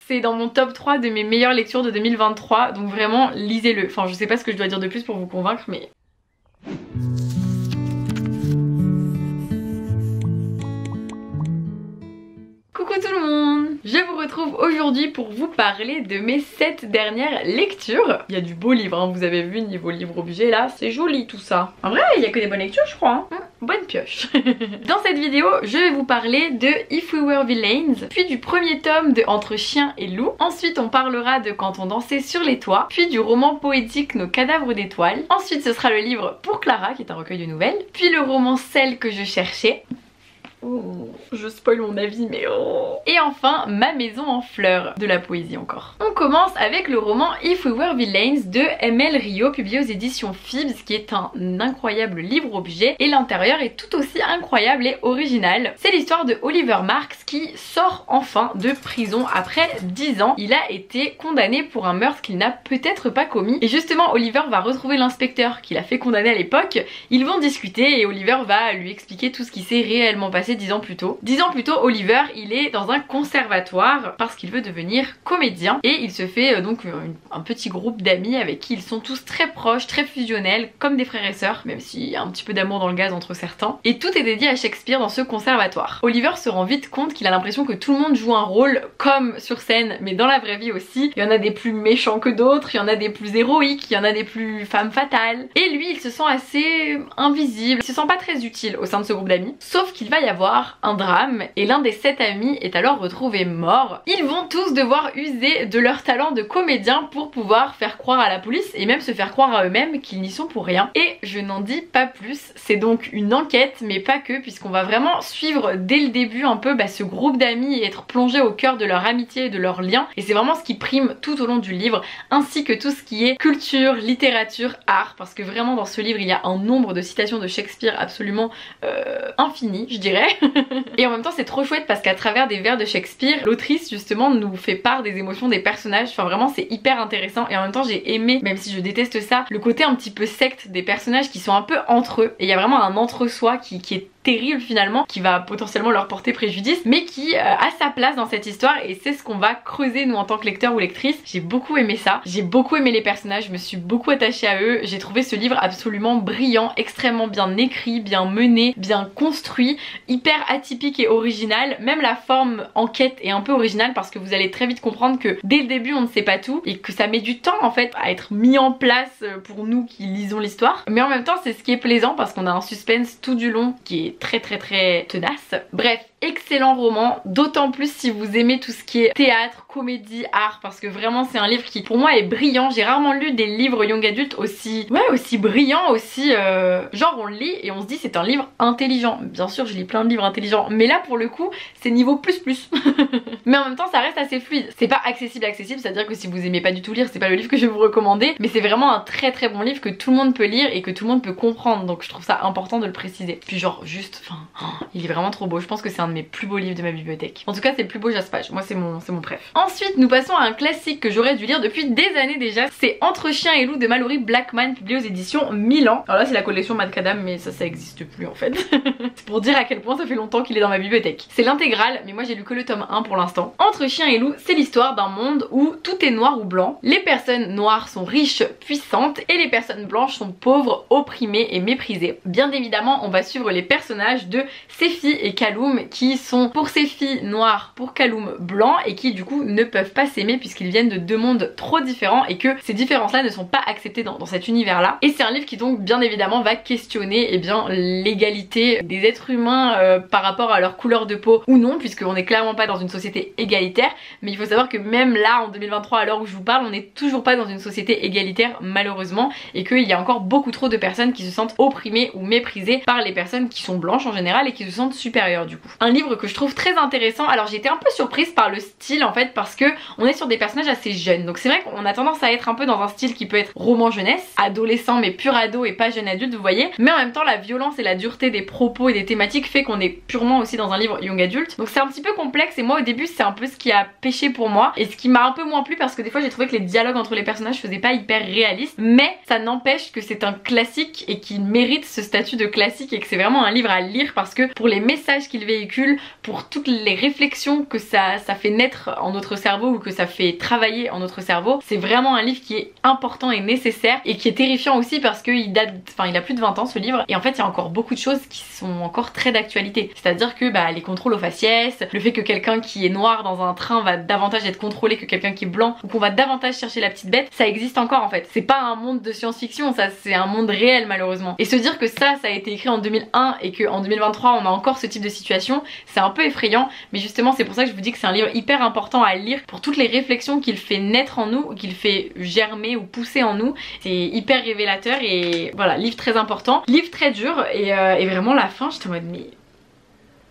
C'est dans mon top 3 de mes meilleures lectures de 2023, donc vraiment lisez-le. Enfin je sais pas ce que je dois dire de plus pour vous convaincre mais... Coucou tout le monde! Je vous retrouve aujourd'hui pour vous parler de mes 7 dernières lectures. Il y a du beau livre, hein, vous avez vu niveau livre objet là, c'est joli tout ça. En vrai il y a que des bonnes lectures je crois. Hein. Bonne pioche. Dans cette vidéo je vais vous parler de If We Were Villains, puis du premier tome de Entre chiens et loups. Ensuite on parlera de Quand on dansait sur les toits, puis du roman poétique Nos cadavres d'étoiles. Ensuite ce sera le livre Pour Clara qui est un recueil de nouvelles, puis le roman Celle que je cherchais. Oh, je spoil mon avis mais oh. Et enfin Ma maison en fleurs, de la poésie encore. On commence avec le roman If We Were Villains de M.L. Rio, publié aux éditions Phoebs, qui est un incroyable livre objet et l'intérieur est tout aussi incroyable et original. C'est l'histoire de Oliver Marks qui sort enfin de prison après 10 ans. Il a été condamné pour un meurtre qu'il n'a peut-être pas commis et justement Oliver va retrouver l'inspecteur qui l'a fait condamner à l'époque. Ils vont discuter et Oliver va lui expliquer tout ce qui s'est réellement passé 10 ans plus tôt. 10 ans plus tôt, Oliver, il est dans un conservatoire parce qu'il veut devenir comédien et il se fait donc un petit groupe d'amis avec qui ils sont tous très proches, très fusionnels, comme des frères et sœurs, même s'il y a un petit peu d'amour dans le gaz entre certains. Et tout est dédié à Shakespeare dans ce conservatoire. Oliver se rend vite compte qu'il a l'impression que tout le monde joue un rôle comme sur scène, mais dans la vraie vie aussi. Il y en a des plus méchants que d'autres, il y en a des plus héroïques, il y en a des plus femmes fatales. Et lui, il se sent assez invisible, il se sent pas très utile au sein de ce groupe d'amis. Sauf qu'il va y avoir un drame et l'un des 7 amis est alors retrouvé mort. Ils vont tous devoir user de leur talent de comédien pour pouvoir faire croire à la police et même se faire croire à eux-mêmes qu'ils n'y sont pour rien. Et je n'en dis pas plus, c'est donc une enquête mais pas que, puisqu'on va vraiment suivre dès le début un peu ce groupe d'amis et être plongé au cœur de leur amitié et de leurs liens, et c'est vraiment ce qui prime tout au long du livre, ainsi que tout ce qui est culture, littérature, art, parce que vraiment dans ce livre il y a un nombre de citations de Shakespeare absolument infini je dirais. Et en même temps c'est trop chouette parce qu'à travers des vers de Shakespeare, l'autrice justement nous fait part des émotions des personnages, enfin vraiment c'est hyper intéressant. Et en même temps j'ai aimé, même si je déteste ça, le côté un petit peu secte des personnages qui sont un peu entre eux, et il y a vraiment un entre-soi qui est terrible finalement, qui va potentiellement leur porter préjudice, mais qui a sa place dans cette histoire et c'est ce qu'on va creuser nous en tant que lecteur ou lectrice. J'ai beaucoup aimé ça, j'ai beaucoup aimé les personnages, je me suis beaucoup attachée à eux, j'ai trouvé ce livre absolument brillant, extrêmement bien écrit, bien mené, bien construit, hyper atypique et original. Même la forme enquête est un peu originale parce que vous allez très vite comprendre que dès le début on ne sait pas tout et que ça met du temps en fait à être mis en place pour nous qui lisons l'histoire, mais en même temps c'est ce qui est plaisant parce qu'on a un suspense tout du long qui est très tenace. Bref, excellent roman, d'autant plus si vous aimez tout ce qui est théâtre, comédie, art, parce que vraiment c'est un livre qui pour moi est brillant. J'ai rarement lu des livres young adultes aussi brillants, aussi genre on le lit et on se dit c'est un livre intelligent. Bien sûr je lis plein de livres intelligents, mais là pour le coup c'est niveau plus. Mais en même temps ça reste assez fluide. C'est pas accessible, c'est à dire que si vous aimez pas du tout lire, c'est pas le livre que je vais vous recommander, mais c'est vraiment un très bon livre que tout le monde peut lire et que tout le monde peut comprendre, donc je trouve ça important de le préciser. Puis genre juste, il est vraiment trop beau, je pense que c'est un de mes plus beaux livres de ma bibliothèque. En tout cas c'est le plus beau Jaspage, moi c'est mon préf. Ensuite nous passons à un classique que j'aurais dû lire depuis des années déjà, c'est Entre chiens et loups de Mallory Blackman, publié aux éditions Milan. Alors là c'est la collection Macadam, mais ça existe plus en fait. C'est pour dire à quel point ça fait longtemps qu'il est dans ma bibliothèque. C'est l'intégrale, mais moi j'ai lu que le tome 1 pour l'instant. Entre chiens et loups, c'est l'histoire d'un monde où tout est noir ou blanc. Les personnes noires sont riches, puissantes, et les personnes blanches sont pauvres, opprimées et méprisées. Bien évidemment on va suivre les personnages de Sefi et Kaloum qui sont pour Sefi noirs, pour Kaloum blanc, et qui du coup ne peuvent pas s'aimer puisqu'ils viennent de deux mondes trop différents et que ces différences là ne sont pas acceptées dans cet univers là. Et c'est un livre qui donc bien évidemment va questionner l'égalité des êtres humains par rapport à leur couleur de peau ou non, puisqu'on n'est clairement pas dans une société égalitaire. Mais il faut savoir que même là en 2023 à l'heure où je vous parle, on n'est toujours pas dans une société égalitaire malheureusement, et qu'il y a encore beaucoup trop de personnes qui se sentent opprimées ou méprisées par les personnes qui sont blanches en général et qui se sentent supérieures du coup. Un livre que je trouve très intéressant. Alors j'ai été un peu surprise par le style en fait, parce que on est sur des personnages assez jeunes, donc c'est vrai qu'on a tendance à être un peu dans un style qui peut être roman jeunesse, adolescent mais pur ado et pas jeune adulte, vous voyez, mais en même temps la violence et la dureté des propos et des thématiques fait qu'on est purement aussi dans un livre young adulte, donc c'est un petit peu complexe. Et moi au début c'est un peu ce qui a pêché pour moi et ce qui m'a un peu moins plu, parce que des fois j'ai trouvé que les dialogues entre les personnages faisaient pas hyper réalistes, mais ça n'empêche que c'est un classique et qu'il mérite ce statut de classique et que c'est vraiment un livre à lire, parce que pour les messages qu'il véhicule recul, pour toutes les réflexions que ça fait naître en notre cerveau ou que ça fait travailler en notre cerveau. C'est vraiment un livre qui est important et nécessaire et qui est terrifiant aussi parce qu'il date, enfin il a plus de 20 ans ce livre et en fait il y a encore beaucoup de choses qui sont encore très d'actualité. C'est-à-dire que les contrôles aux faciès, le fait que quelqu'un qui est noir dans un train va davantage être contrôlé que quelqu'un qui est blanc ou qu'on va davantage chercher la petite bête, ça existe encore en fait. C'est pas un monde de science-fiction, ça c'est un monde réel malheureusement. Et se dire que ça a été écrit en 2001 et qu'en 2023 on a encore ce type de situation, c'est un peu effrayant, mais justement c'est pour ça que je vous dis que c'est un livre hyper important à lire pour toutes les réflexions qu'il fait naître en nous, qu'il fait germer ou pousser en nous. C'est hyper révélateur et voilà, livre très important, livre très dur et vraiment la fin j'étais en mode mais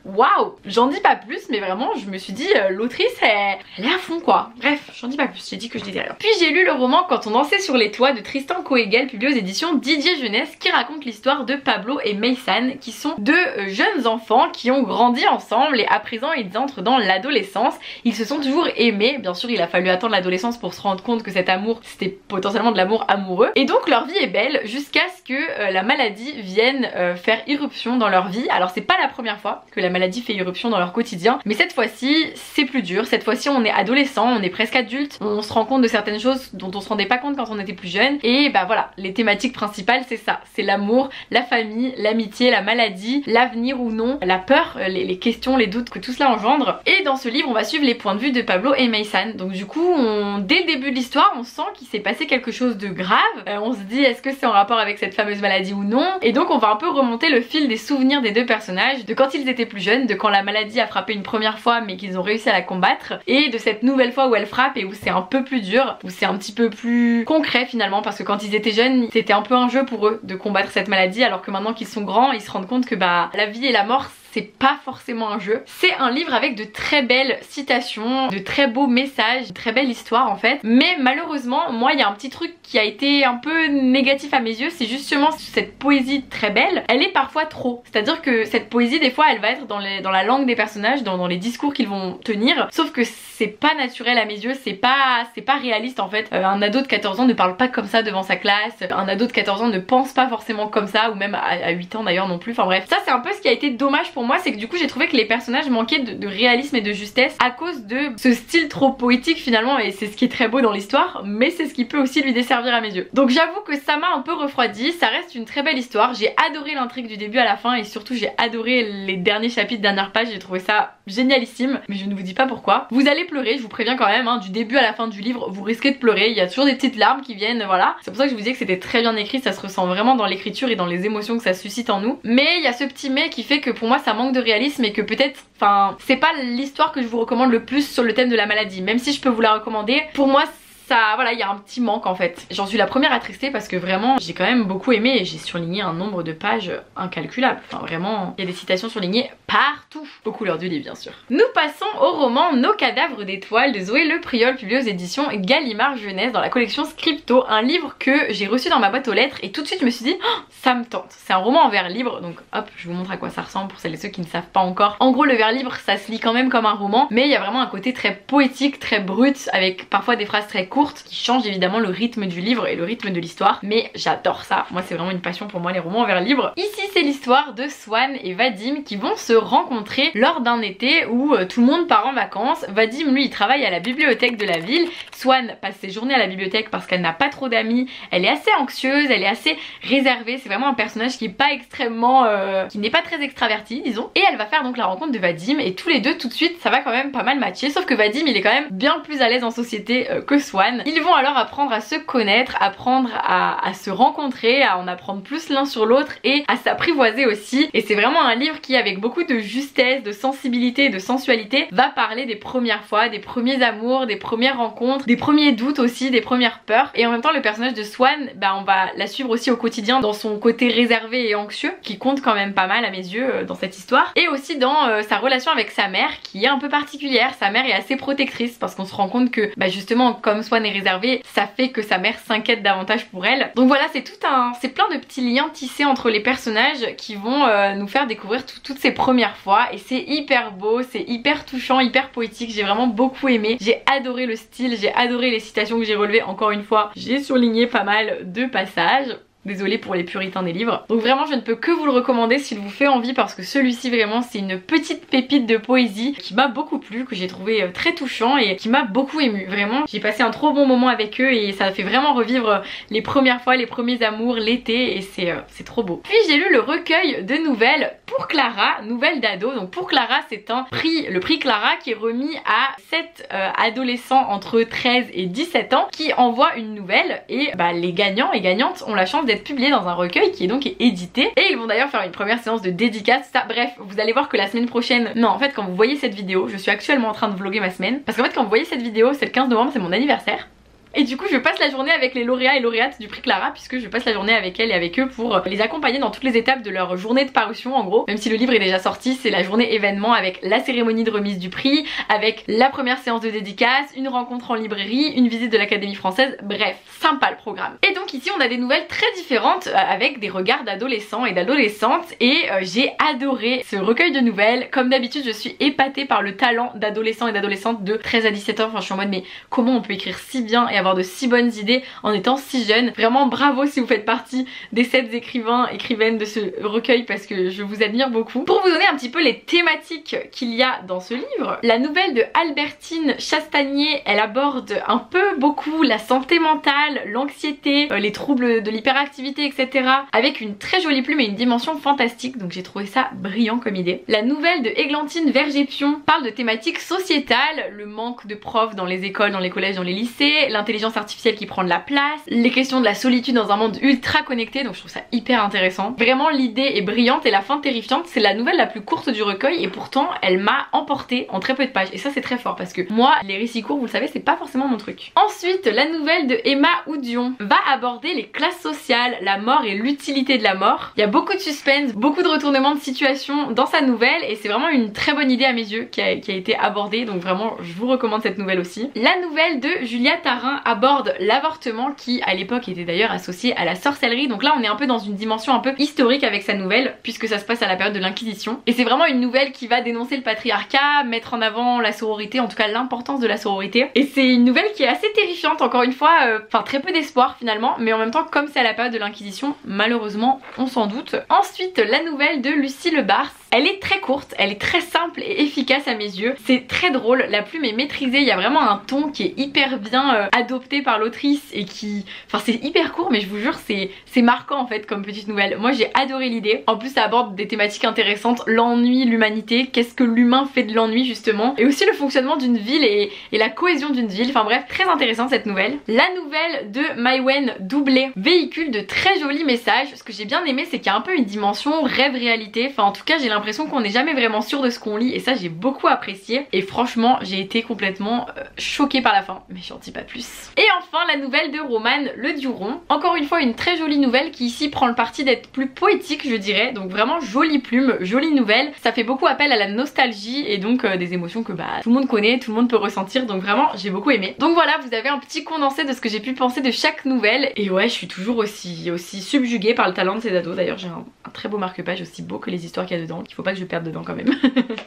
waouh, j'en dis pas plus, mais vraiment je me suis dit l'autrice elle est à fond quoi. Bref, j'en dis pas plus, j'ai dit que je disais rien. Puis j'ai lu le roman Quand on dansait sur les toits de Tristan Coegal, publié aux éditions Didier Jeunesse, qui raconte l'histoire de Pablo et Maysan, qui sont deux jeunes enfants qui ont grandi ensemble et à présent ils entrent dans l'adolescence. Ils se sont toujours aimés, bien sûr il a fallu attendre l'adolescence pour se rendre compte que cet amour c'était potentiellement de l'amour amoureux, et donc leur vie est belle jusqu'à ce que la maladie vienne faire irruption dans leur vie. Alors c'est pas la première fois que la maladie fait irruption dans leur quotidien, mais cette fois-ci c'est plus dur. Cette fois-ci on est adolescent, on est presque adulte, on se rend compte de certaines choses dont on se rendait pas compte quand on était plus jeune, et voilà, les thématiques principales c'est ça, c'est l'amour, la famille, l'amitié, la maladie, l'avenir ou non, la peur, les questions, les doutes que tout cela engendre. Et dans ce livre on va suivre les points de vue de Pablo et Maysan. Donc du coup dès le début de l'histoire on sent qu'il s'est passé quelque chose de grave, on se dit est-ce que c'est en rapport avec cette fameuse maladie ou non, et donc on va un peu remonter le fil des souvenirs des deux personnages, de quand ils étaient plus jeunes, de quand la maladie a frappé une première fois mais qu'ils ont réussi à la combattre, et de cette nouvelle fois où elle frappe et où c'est un peu plus dur, où c'est un petit peu plus concret finalement, parce que quand ils étaient jeunes c'était un peu un jeu pour eux de combattre cette maladie, alors que maintenant qu'ils sont grands ils se rendent compte que la vie et la mort c'est pas forcément un jeu. C'est un livre avec de très belles citations, de très beaux messages, de très belle histoire en fait, mais malheureusement moi il y a un petit truc qui a été un peu négatif à mes yeux, c'est justement cette poésie très belle, elle est parfois trop, c'est à dire que cette poésie des fois elle va être dans la langue des personnages, dans les discours qu'ils vont tenir, sauf que c'est pas naturel à mes yeux, c'est pas réaliste en fait. Un ado de 14 ans ne parle pas comme ça devant sa classe, un ado de 14 ans ne pense pas forcément comme ça, ou même à 8 ans d'ailleurs non plus, enfin bref, ça c'est un peu ce qui a été dommage pour moi, c'est que du coup j'ai trouvé que les personnages manquaient de réalisme et de justesse à cause de ce style trop poétique finalement, et c'est ce qui est très beau dans l'histoire, mais c'est ce qui peut aussi lui desservir à mes yeux. Donc j'avoue que ça m'a un peu refroidi, ça reste une très belle histoire, j'ai adoré l'intrigue du début à la fin et surtout j'ai adoré les derniers chapitres, dernières pages, j'ai trouvé ça génialissime, mais je ne vous dis pas pourquoi. Vous allez pleurer, je vous préviens quand même, hein, du début à la fin du livre vous risquez de pleurer, il y a toujours des petites larmes qui viennent, voilà. C'est pour ça que je vous disais que c'était très bien écrit, ça se ressent vraiment dans l'écriture et dans les émotions que ça suscite en nous, mais il y a ce petit mais qui fait que pour moi ça manque de réalisme et que peut-être, enfin c'est pas l'histoire que je vous recommande le plus sur le thème de la maladie, même si je peux vous la recommander, pour moi ça, voilà, il y a un petit manque en fait. J'en suis la première attristée parce que vraiment j'ai quand même beaucoup aimé et j'ai surligné un nombre de pages incalculable. Enfin vraiment, il y a des citations surlignées partout, aux couleurs du livre bien sûr. Nous passons au roman Nos cadavres d'étoiles de Zoé Le Priol, publié aux éditions Gallimard Jeunesse dans la collection Scripto, un livre que j'ai reçu dans ma boîte aux lettres et tout de suite je me suis dit oh, ça me tente. C'est un roman en vers libre, donc hop je vous montre à quoi ça ressemble pour celles et ceux qui ne savent pas encore. En gros le vers libre ça se lit quand même comme un roman, mais il y a vraiment un côté très poétique, très brut, avec parfois des phrases très courtes qui changent évidemment le rythme du livre et le rythme de l'histoire, mais j'adore ça, moi c'est vraiment une passion pour moi les romans en vers libre. Ici c'est l'histoire de Swan et Vadim qui vont se rencontrer lors d'un été où tout le monde part en vacances. Vadim lui il travaille à la bibliothèque de la ville, Swan passe ses journées à la bibliothèque parce qu'elle n'a pas trop d'amis, elle est assez anxieuse, elle est assez réservée, c'est vraiment un personnage qui est pas extrêmement qui n'est pas très extraverti disons, et elle va faire donc la rencontre de Vadim et tous les deux tout de suite ça va quand même pas mal matcher, sauf que Vadim il est quand même bien plus à l'aise en société que Swan. Ils vont alors apprendre à se connaître, apprendre à se rencontrer, à en apprendre plus l'un sur l'autre et à s'apprivoiser aussi, et c'est vraiment un livre qui avec beaucoup de justesse, de sensibilité, de sensualité va parler des premières fois, des premiers amours, des premières rencontres, des premiers doutes aussi, des premières peurs, et en même temps le personnage de Swan, on va la suivre aussi au quotidien dans son côté réservé et anxieux qui compte quand même pas mal à mes yeux dans cette histoire, et aussi dans sa relation avec sa mère qui est un peu particulière. Sa mère est assez protectrice parce qu'on se rend compte que justement comme Swan est réservée, ça fait que sa mère s'inquiète davantage pour elle. Donc voilà, c'est plein de petits liens tissés entre les personnages qui vont nous faire découvrir toutes ces premières fois, et c'est hyper beau, c'est hyper touchant, hyper poétique, j'ai vraiment beaucoup aimé, j'ai adoré le style, j'ai adoré les citations que j'ai relevées, encore une fois j'ai surligné pas mal de passages. Désolée pour les puritains des livres. Donc vraiment je ne peux que vous le recommander s'il vous fait envie, parce que celui-ci vraiment c'est une petite pépite de poésie qui m'a beaucoup plu, que j'ai trouvé très touchant et qui m'a beaucoup ému. Vraiment j'ai passé un trop bon moment avec eux et ça a fait vraiment revivre les premières fois, les premiers amours, l'été, et c'est trop beau. Puis j'ai lu le recueil de nouvelles Pour Clara, nouvelles d'ado. Donc Pour Clara c'est un prix, le prix Clara, qui est remis à 7 adolescents entre 13 et 17 ans qui envoient une nouvelle, et les gagnants et gagnantes ont la chance d'être publiés dans un recueil qui est donc édité, et ils vont d'ailleurs faire une première séance de dédicace, ça. Bref, vous allez voir que la semaine prochaine, non en fait quand vous voyez cette vidéo, je suis actuellement en train de vlogger ma semaine, parce qu'en fait quand vous voyez cette vidéo, c'est le 15 novembre, c'est mon anniversaire. Et du coup je passe la journée avec les lauréats et lauréates du prix Clara, puisque je passe la journée avec elles et avec eux pour les accompagner dans toutes les étapes de leur journée de parution en gros. Même si le livre est déjà sorti, c'est la journée événement avec la cérémonie de remise du prix, avec la première séance de dédicace, une rencontre en librairie, une visite de l'Académie française, bref, sympa le programme. Et donc ici on a des nouvelles très différentes avec des regards d'adolescents et d'adolescentes, et j'ai adoré ce recueil de nouvelles. Comme d'habitude je suis épatée par le talent d'adolescents et d'adolescentes de 13 à 17 ans, enfin je suis en mode mais comment on peut écrire si bien et avoir de si bonnes idées en étant si jeune. Vraiment bravo si vous faites partie des 7 écrivains, écrivaines de ce recueil, parce que je vous admire beaucoup. Pour vous donner un petit peu les thématiques qu'il y a dans ce livre, la nouvelle de Albertine Chastanier, elle aborde un peu beaucoup la santé mentale, l'anxiété, les troubles de l'hyperactivité, etc. avec une très jolie plume et une dimension fantastique, donc j'ai trouvé ça brillant comme idée. La nouvelle de Églantine Vergé-Pion parle de thématiques sociétales, le manque de profs dans les écoles, dans les collèges, dans les lycées, l'intelligence artificielle qui prend de la place, les questions de la solitude dans un monde ultra connecté, donc je trouve ça hyper intéressant. Vraiment l'idée est brillante et la fin terrifiante. C'est la nouvelle la plus courte du recueil et pourtant elle m'a emportée en très peu de pages, et ça c'est très fort parce que moi les récits courts, vous le savez, c'est pas forcément mon truc. Ensuite la nouvelle de Emma Oudion va aborder les classes sociales, la mort et l'utilité de la mort. Il y a beaucoup de suspense, beaucoup de retournements de situation dans sa nouvelle, et c'est vraiment une très bonne idée à mes yeux qui a été abordée, donc vraiment je vous recommande cette nouvelle aussi. La nouvelle de Julia Tarin aborde l'avortement, qui à l'époque était d'ailleurs associé à la sorcellerie, donc là on est un peu dans une dimension un peu historique avec sa nouvelle, puisque ça se passe à la période de l'Inquisition, et c'est vraiment une nouvelle qui va dénoncer le patriarcat, mettre en avant la sororité, en tout cas l'importance de la sororité, et c'est une nouvelle qui est assez terrifiante, encore une fois, enfin très peu d'espoir finalement, mais en même temps comme c'est à la période de l'Inquisition, malheureusement on s'en doute. Ensuite la nouvelle de Lucie Le Bars, elle est très courte, elle est très simple et efficace à mes yeux, c'est très drôle, la plume est maîtrisée, il y a vraiment un ton qui est hyper bien adopté par l'autrice, et qui... Enfin c'est hyper court, mais je vous jure c'est marquant en fait comme petite nouvelle. Moi j'ai adoré l'idée, en plus ça aborde des thématiques intéressantes, l'ennui, l'humanité, qu'est-ce que l'humain fait de l'ennui justement, et aussi le fonctionnement d'une ville et la cohésion d'une ville, enfin bref, très intéressante cette nouvelle. La nouvelle de Maïwenn Doublé véhicule de très jolis messages. Ce que j'ai bien aimé c'est qu'il y a un peu une dimension rêve-réalité, enfin en tout cas j'ai l'impression qu'on n'est jamais vraiment sûr de ce qu'on lit, et ça j'ai beaucoup apprécié, et franchement j'ai été complètement choquée par la fin, mais j'en dis pas plus. Et enfin la nouvelle de Romane Le Duron, encore une fois une très jolie nouvelle qui ici prend le parti d'être plus poétique je dirais, donc vraiment jolie plume, jolie nouvelle, ça fait beaucoup appel à la nostalgie et donc des émotions que tout le monde connaît, tout le monde peut ressentir, donc vraiment j'ai beaucoup aimé. Donc voilà, vous avez un petit condensé de ce que j'ai pu penser de chaque nouvelle, et ouais je suis toujours aussi subjuguée par le talent de ces ados. D'ailleurs j'ai un très beau marque-page, aussi beau que les histoires qu'il y a dedans, il faut pas que je perde dedans quand même.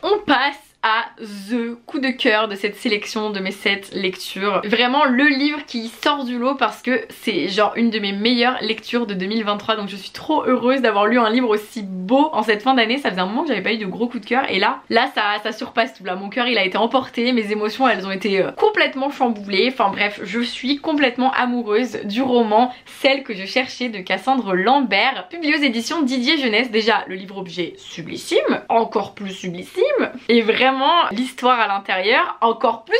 On passe à the coup de cœur de cette sélection de mes 7 lectures. Vraiment le livre qui sort du lot parce que c'est genre une de mes meilleures lectures de 2023, donc je suis trop heureuse d'avoir lu un livre aussi beau en cette fin d'année. Ça faisait un moment que j'avais pas eu de gros coup de cœur, et là ça surpasse tout. Là mon cœur il a été emporté, mes émotions elles ont été complètement chamboulées, enfin bref je suis complètement amoureuse du roman Celle que je cherchais de Cassandre Lambert, publié aux éditions Didier Jeunesse. Déjà le livre objet sublissime, encore plus sublissime, et vraiment l'histoire à l'intérieur encore plus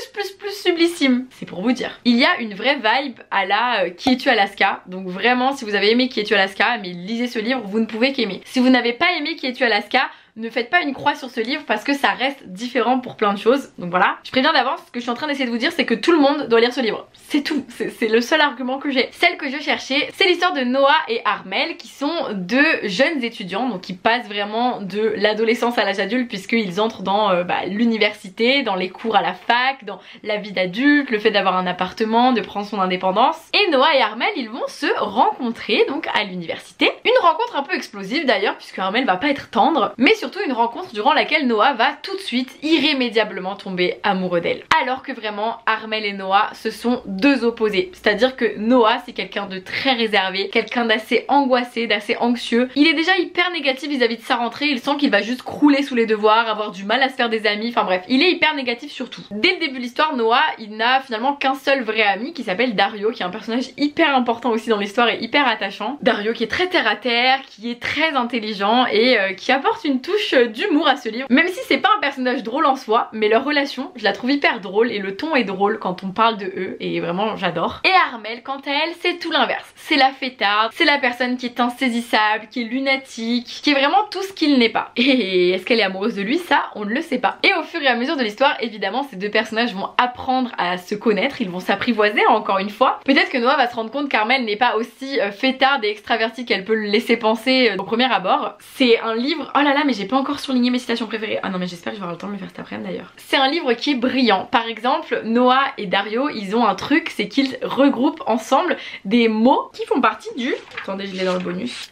sublissime, c'est pour vous dire. Il y a une vraie vibe à la Qui es-tu Alaska, donc vraiment si vous avez aimé Qui es-tu Alaska, mais lisez ce livre, vous ne pouvez qu'aimer. Si vous n'avez pas aimé Qui es-tu Alaska, ne faites pas une croix sur ce livre parce que ça reste différent pour plein de choses. Donc voilà, je préviens d'avance, ce que je suis en train d'essayer de vous dire c'est que tout le monde doit lire ce livre. C'est tout, c'est le seul argument que j'ai. Celle que je cherchais, c'est l'histoire de Noah et Armel qui sont deux jeunes étudiants, donc qui passent vraiment de l'adolescence à l'âge adulte puisqu'ils entrent dans l'université, dans les cours à la fac, dans la vie d'adulte, le fait d'avoir un appartement, de prendre son indépendance. Et Noah et Armel, ils vont se rencontrer donc à l'université. Une rencontre un peu explosive d'ailleurs puisque Armel va pas être tendre, mais surtout surtout une rencontre durant laquelle Noah va tout de suite irrémédiablement tomber amoureux d'elle. Alors que vraiment Armelle et Noah ce sont deux opposés, c'est-à-dire que Noah c'est quelqu'un de très réservé, quelqu'un d'assez angoissé, d'assez anxieux. Il est déjà hyper négatif vis-à-vis de sa rentrée, il sent qu'il va juste crouler sous les devoirs, avoir du mal à se faire des amis, enfin bref, il est hyper négatif sur tout. Dès le début de l'histoire, Noah il n'a finalement qu'un seul vrai ami qui s'appelle Dario, qui est un personnage hyper important aussi dans l'histoire et hyper attachant. Dario qui est très terre à terre, qui est très intelligent et qui apporte une touche d'humour à ce livre, même si c'est pas un personnage drôle en soi, mais leur relation je la trouve hyper drôle et le ton est drôle quand on parle de eux et vraiment j'adore. Et Armelle quant à elle c'est tout l'inverse, c'est la fêtarde, c'est la personne qui est insaisissable, qui est lunatique, qui est vraiment tout ce qu'il n'est pas. Et est-ce qu'elle est amoureuse de lui? Ça on ne le sait pas. Et au fur et à mesure de l'histoire évidemment ces deux personnages vont apprendre à se connaître, ils vont s'apprivoiser encore une fois. Peut-être que Noah va se rendre compte qu'Armelle n'est pas aussi fêtarde et extravertie qu'elle peut le laisser penser au premier abord. C'est un livre, oh là là mais j'ai pas encore surligné mes citations préférées. Ah non mais j'espère que je vais avoir le temps de le faire cet après-midi d'ailleurs. C'est un livre qui est brillant. Par exemple Noah et Dario ils ont un truc, c'est qu'ils regroupent ensemble des mots qui font partie du... Attendez je l'ai dans le bonus.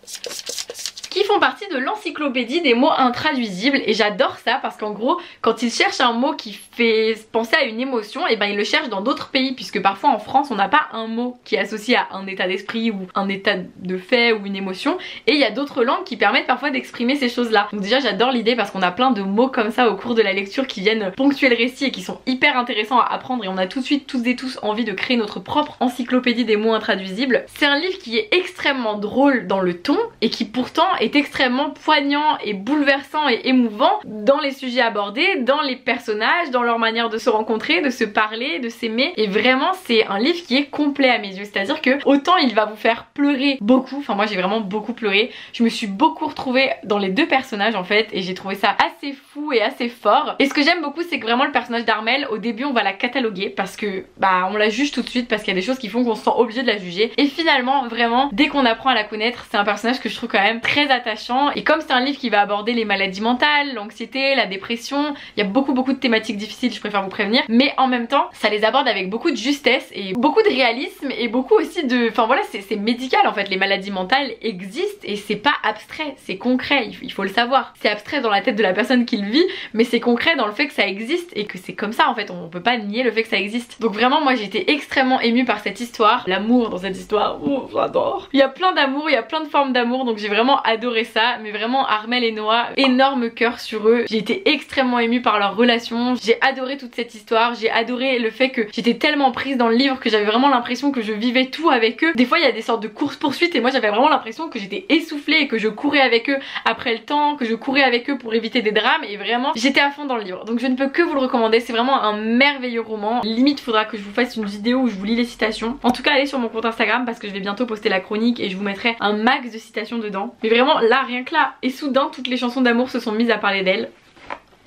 Qui font partie de l'encyclopédie des mots intraduisibles et j'adore ça parce qu'en gros quand ils cherchent un mot qui fait penser à une émotion et ben ils le cherchent dans d'autres pays puisque parfois en France on n'a pas un mot qui est associé à un état d'esprit ou un état de fait ou une émotion et il y a d'autres langues qui permettent parfois d'exprimer ces choses là. Donc déjà j'adore l'idée parce qu'on a plein de mots comme ça au cours de la lecture qui viennent ponctuer le récit et qui sont hyper intéressants à apprendre et on a tout de suite toutes et tous envie de créer notre propre encyclopédie des mots intraduisibles. C'est un livre qui est extrêmement drôle dans le ton et qui pourtant est extrêmement poignant et bouleversant et émouvant dans les sujets abordés, dans les personnages, dans leur manière de se rencontrer, de se parler, de s'aimer et vraiment c'est un livre qui est complet à mes yeux, c'est-à-dire que autant il va vous faire pleurer beaucoup, enfin moi j'ai vraiment beaucoup pleuré, je me suis beaucoup retrouvée dans les deux personnages en fait et j'ai trouvé ça assez fou et assez fort et ce que j'aime beaucoup c'est que vraiment le personnage d'Armelle au début on va la cataloguer parce que bah on la juge tout de suite parce qu'il y a des choses qui font qu'on se sent obligé de la juger et finalement vraiment dès qu'on apprend à la connaître c'est un personnage que je trouve quand même très attachant et comme c'est un livre qui va aborder les maladies mentales, l'anxiété, la dépression, il y a beaucoup de thématiques difficiles, je préfère vous prévenir, mais en même temps ça les aborde avec beaucoup de justesse et beaucoup de réalisme et beaucoup aussi de... Enfin voilà c'est médical en fait, les maladies mentales existent et c'est pas abstrait, c'est concret, il faut le savoir. C'est abstrait dans la tête de la personne qui le vit mais c'est concret dans le fait que ça existe et que c'est comme ça en fait, on peut pas nier le fait que ça existe. Donc vraiment moi j'ai été extrêmement émue par cette histoire, l'amour dans cette histoire, oh j'adore. Il y a plein d'amour, il y a plein de formes d'amour donc j'ai vraiment adoré ça, mais vraiment Armelle et Noah, énorme cœur sur eux. J'ai été extrêmement émue par leur relation, j'ai adoré toute cette histoire, j'ai adoré le fait que j'étais tellement prise dans le livre que j'avais vraiment l'impression que je vivais tout avec eux. Des fois il y a des sortes de courses-poursuites et moi j'avais vraiment l'impression que j'étais essoufflée et que je courais avec eux après le temps, que je courais avec eux pour éviter des drames et vraiment j'étais à fond dans le livre. Donc je ne peux que vous le recommander, c'est vraiment un merveilleux roman. Limite faudra que je vous fasse une vidéo où je vous lis les citations. En tout cas allez sur mon compte Instagram parce que je vais bientôt poster la chronique et je vous mettrai un max de citations dedans. Mais vraiment là rien que là, et soudain toutes les chansons d'amour se sont mises à parler d'elle.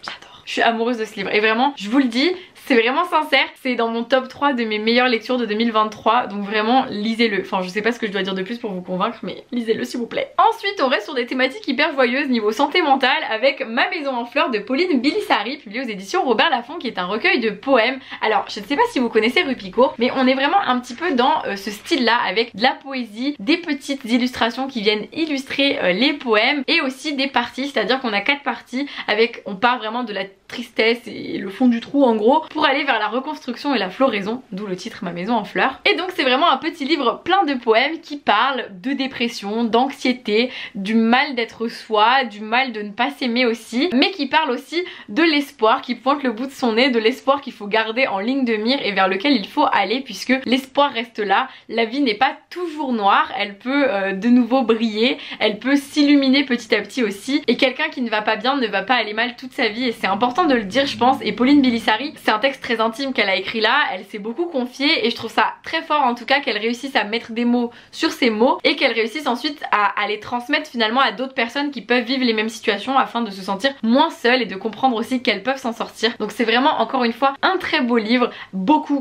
J'adore. Je suis amoureuse de ce livre et vraiment je vous le dis, c'est vraiment sincère, c'est dans mon top 3 de mes meilleures lectures de 2023 donc vraiment lisez-le. Enfin je sais pas ce que je dois dire de plus pour vous convaincre mais lisez-le s'il vous plaît. Ensuite on reste sur des thématiques hyper joyeuses niveau santé mentale avec Ma maison en fleurs de Pauline Bilissari publié aux éditions Robert Laffont qui est un recueil de poèmes. Alors je ne sais pas si vous connaissez Rupicourt mais on est vraiment un petit peu dans ce style là avec de la poésie, des petites illustrations qui viennent illustrer les poèmes et aussi des parties, c'est à dire qu'on a 4 parties avec, on part vraiment de la tristesse et le fond du trou en gros pour aller vers la reconstruction et la floraison, d'où le titre Ma maison en fleurs. Et donc c'est vraiment un petit livre plein de poèmes qui parlent de dépression, d'anxiété, du mal d'être soi, du mal de ne pas s'aimer aussi, mais qui parle aussi de l'espoir, qui pointe le bout de son nez, de l'espoir qu'il faut garder en ligne de mire et vers lequel il faut aller puisque l'espoir reste là, la vie n'est pas toujours noire, elle peut de nouveau briller, elle peut s'illuminer petit à petit aussi et quelqu'un qui ne va pas bien ne va pas aller mal toute sa vie et c'est important de le dire je pense. Et Pauline Bilissari, c'est un texte très intime qu'elle a écrit là, elle s'est beaucoup confiée et je trouve ça très fort en tout cas qu'elle réussisse à mettre des mots sur ces mots et qu'elle réussisse ensuite à les transmettre finalement à d'autres personnes qui peuvent vivre les mêmes situations afin de se sentir moins seule et de comprendre aussi qu'elles peuvent s'en sortir. Donc c'est vraiment encore une fois un très beau livre, beaucoup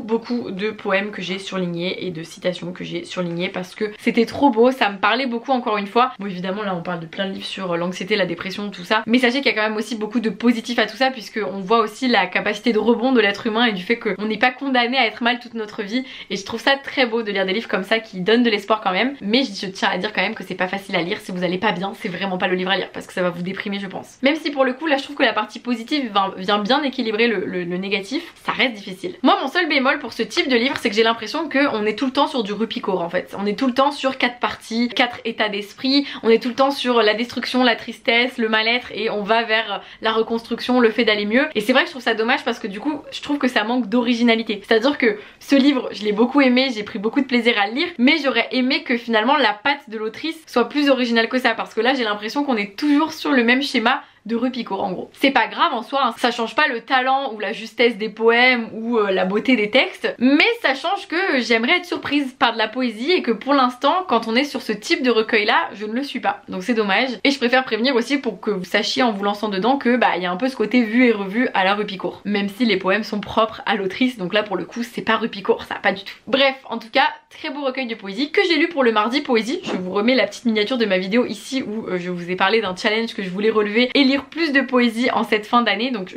de poèmes que j'ai surlignés et de citations que j'ai surlignées parce que c'était trop beau, ça me parlait beaucoup encore une fois. Bon évidemment là on parle de plein de livres sur l'anxiété, la dépression, tout ça, mais sachez qu'il y a quand même aussi beaucoup de positif à tout ça puisque puisqu'on voit aussi la capacité de rebond de l'être humain et du fait qu'on n'est pas condamné à être mal toute notre vie. Et je trouve ça très beau de lire des livres comme ça qui donnent de l'espoir quand même. Mais je tiens à dire quand même que c'est pas facile à lire. Si vous allez pas bien, c'est vraiment pas le livre à lire parce que ça va vous déprimer, je pense. Même si pour le coup là je trouve que la partie positive vient bien équilibrer le négatif, ça reste difficile. Moi mon seul bémol pour ce type de livre, c'est que j'ai l'impression qu'on est tout le temps sur du Rupicourt en fait. On est tout le temps sur 4 parties, 4 états d'esprit, on est tout le temps sur la destruction, la tristesse, le mal-être et on va vers la reconstruction, le fait d'aller mieux. Et c'est vrai que je trouve ça dommage parce que du coup je trouve que ça manque d'originalité. C'est à dire que ce livre je l'ai beaucoup aimé, j'ai pris beaucoup de plaisir à le lire, mais j'aurais aimé que finalement la patte de l'autrice soit plus originale que ça, parce que là j'ai l'impression qu'on est toujours sur le même schéma de Rupicourt en gros. C'est pas grave en soi, hein. Ça change pas le talent ou la justesse des poèmes ou la beauté des textes, mais ça change que j'aimerais être surprise par de la poésie et que pour l'instant quand on est sur ce type de recueil là, je ne le suis pas. Donc c'est dommage et je préfère prévenir aussi pour que vous sachiez en vous lançant dedans que bah il y a un peu ce côté vu et revu à la Rupicourt. Même si les poèmes sont propres à l'autrice, donc là pour le coup c'est pas Rupicourt, ça pas du tout. Bref, en tout cas, très beau recueil de poésie que j'ai lu pour le mardi poésie. Je vous remets la petite miniature de ma vidéo ici où je vous ai parlé d'un challenge que je voulais relever et lire plus de poésie en cette fin d'année, donc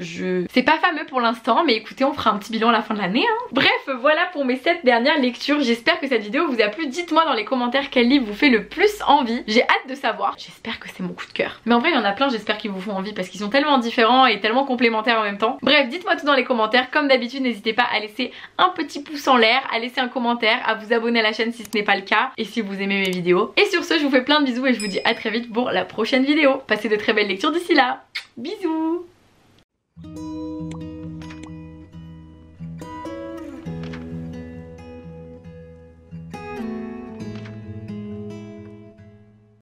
c'est pas fameux pour l'instant, mais écoutez, on fera un petit bilan à la fin de l'année hein. Bref, voilà pour mes 7 dernières lectures. J'espère que cette vidéo vous a plu. Dites-moi dans les commentaires quel livre vous fait le plus envie, j'ai hâte de savoir. J'espère que c'est mon coup de cœur, mais en vrai il y en a plein, j'espère qu'ils vous font envie parce qu'ils sont tellement différents et tellement complémentaires en même temps. Bref, dites-moi tout dans les commentaires. Comme d'habitude, n'hésitez pas à laisser un petit pouce en l'air, à laisser un commentaire, à vous abonner à la chaîne si ce n'est pas le cas et si vous aimez mes vidéos. Et sur ce, je vous fais plein de bisous et je vous dis à très vite pour la prochaine vidéo. Passez de très belles lectures d'ici là. Bisous.